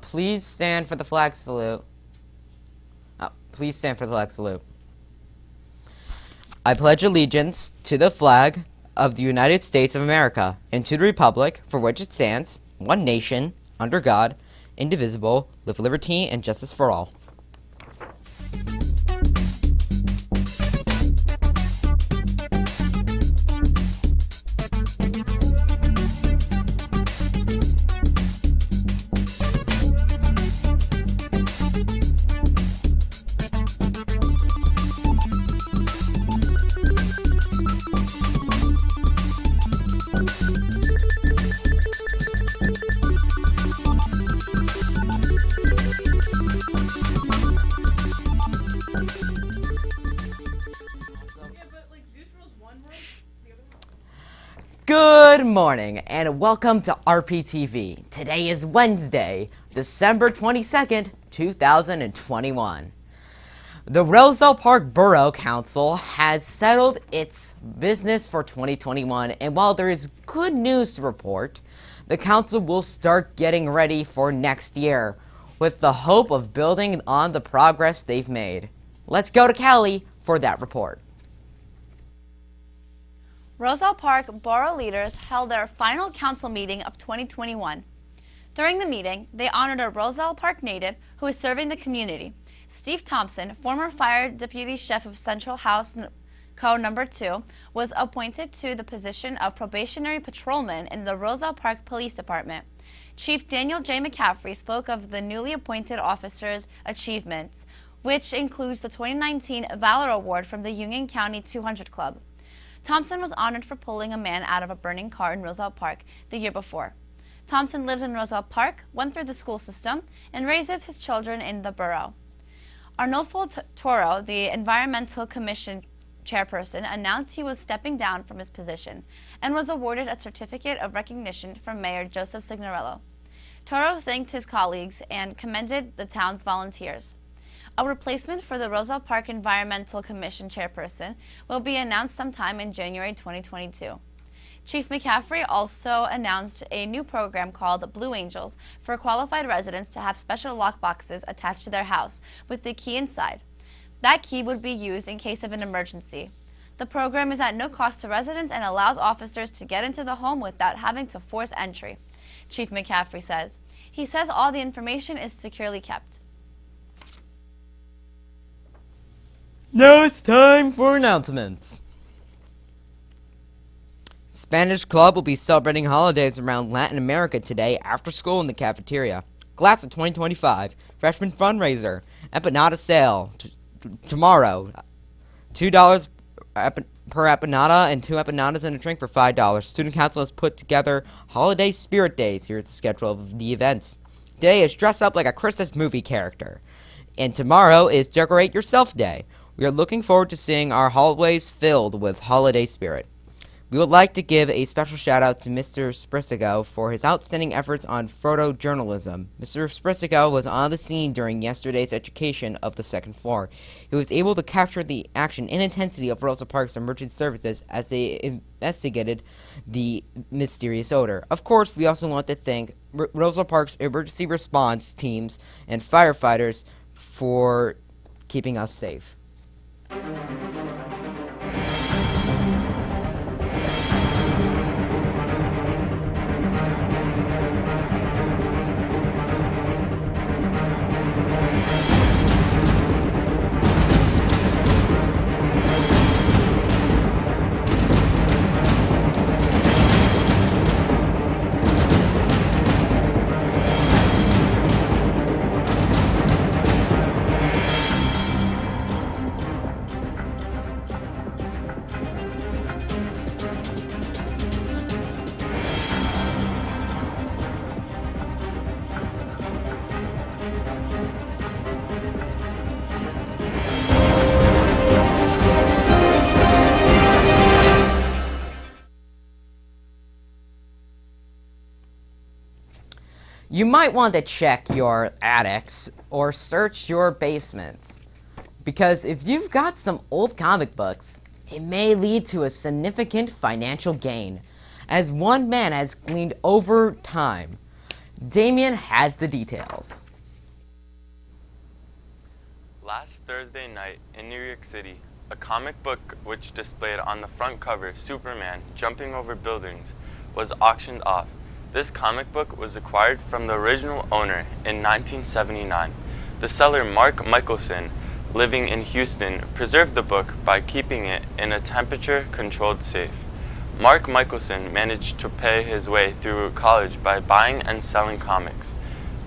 Please stand for the flag salute. Please stand for the flag salute. I pledge allegiance to the flag of the United States of America and to the republic for which it stands, one nation, under God, indivisible, with liberty and justice for all. Good morning and welcome to RPtv. Today is Wednesday, December 22nd, 2021. The Roselle Park Borough Council has settled its business for 2021, and while there is good news to report, the council will start getting ready for next year with the hope of building on the progress they've made. Let's go to Kelly for that report. Roselle Park Borough leaders held their final council meeting of 2021. During the meeting, they honored a Roselle Park native who is serving the community. Steve Thompson, former fire deputy chef of Central House Co. No. 2, was appointed to the position of probationary patrolman in the Roselle Park Police Department. Chief Daniel J. McCaffrey spoke of the newly appointed officer's achievements, which includes the 2019 Valor Award from the Union County 200 Club. Thompson was honored for pulling a man out of a burning car in Roselle Park the year before. Thompson lives in Roselle Park, went through the school system, and raises his children in the borough. Arnolfo Toro, the Environmental Commission chairperson, announced he was stepping down from his position and was awarded a certificate of recognition from Mayor Joseph Signorello. Toro thanked his colleagues and commended the town's volunteers. A replacement for the Roselle Park Environmental Commission chairperson will be announced sometime in January 2022. Chief McCaffrey also announced a new program called Blue Angels for qualified residents to have special lock boxes attached to their house with the key inside. That key would be used in case of an emergency. The program is at no cost to residents and allows officers to get into the home without having to force entry, Chief McCaffrey says. He says all the information is securely kept. Now it's time for announcements. Spanish Club will be celebrating holidays around Latin America today after school in the cafeteria. Class of 2025, freshman fundraiser, empanada sale tomorrow. $2 per empanada and 2 empanadas and a drink for $5. Student council has put together holiday spirit days. Here's the schedule of the events. Today is dress up like a Christmas movie character. And tomorrow is Decorate Yourself Day. We are looking forward to seeing our hallways filled with holiday spirit. We would like to give a special shout out to Mr. Sprisigo for his outstanding efforts on photojournalism. Mr. Sprisigo was on the scene during yesterday's education of the second floor. He was able to capture the action and intensity of Roselle Park's emergency services as they investigated the mysterious odor. Of course, we also want to thank Roselle Park's emergency response teams and firefighters for keeping us safe. You might want to check your attics or search your basements, because if you've got some old comic books, it may lead to a significant financial gain, as one man has gleaned over time. Damien has the details. Last Thursday night in New York City, a comic book which displayed on the front cover Superman jumping over buildings was auctioned off. This comic book was acquired from the original owner in 1979. The seller, Mark Michelson, living in Houston, preserved the book by keeping it in a temperature-controlled safe. Mark Michelson managed to pay his way through college by buying and selling comics.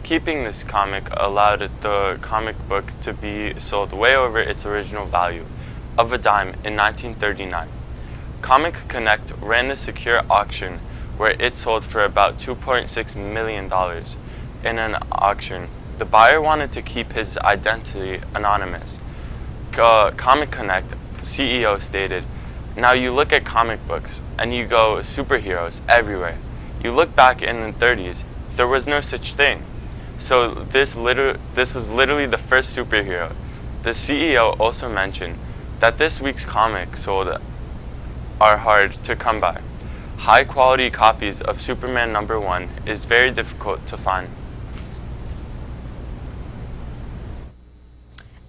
Keeping this comic allowed the comic book to be sold way over its original value of a dime in 1939. Comic Connect ran the secure auction where it sold for about $2.6 million. In an auction, the buyer wanted to keep his identity anonymous. Comic Connect CEO stated, "Now you look at comic books and you go superheroes everywhere. You look back in the 30s, there was no such thing. So this was literally the first superhero." The CEO also mentioned that this week's comics sold are hard to come by. High quality copies of Superman #1 is very difficult to find.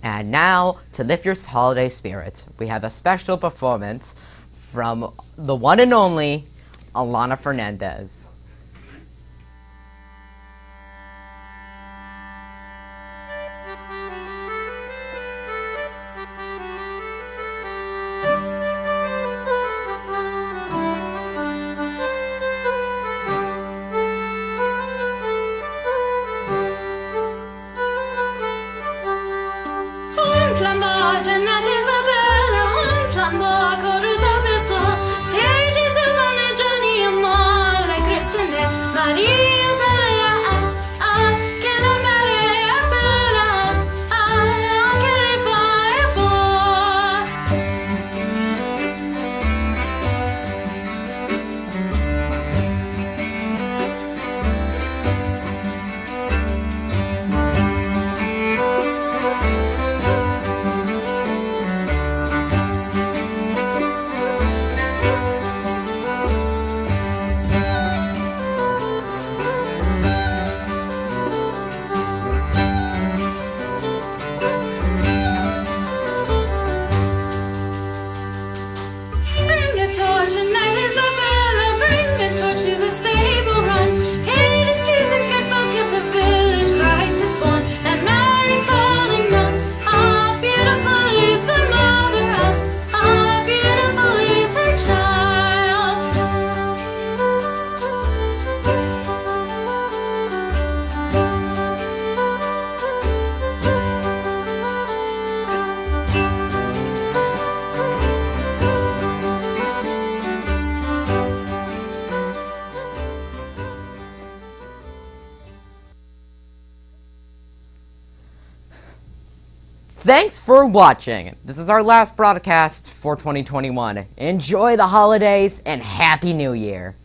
And now, to lift your holiday spirits, we have a special performance from the one and only Alana Fernandez. Thanks for watching. This is our last broadcast for 2021. Enjoy the holidays and Happy New Year.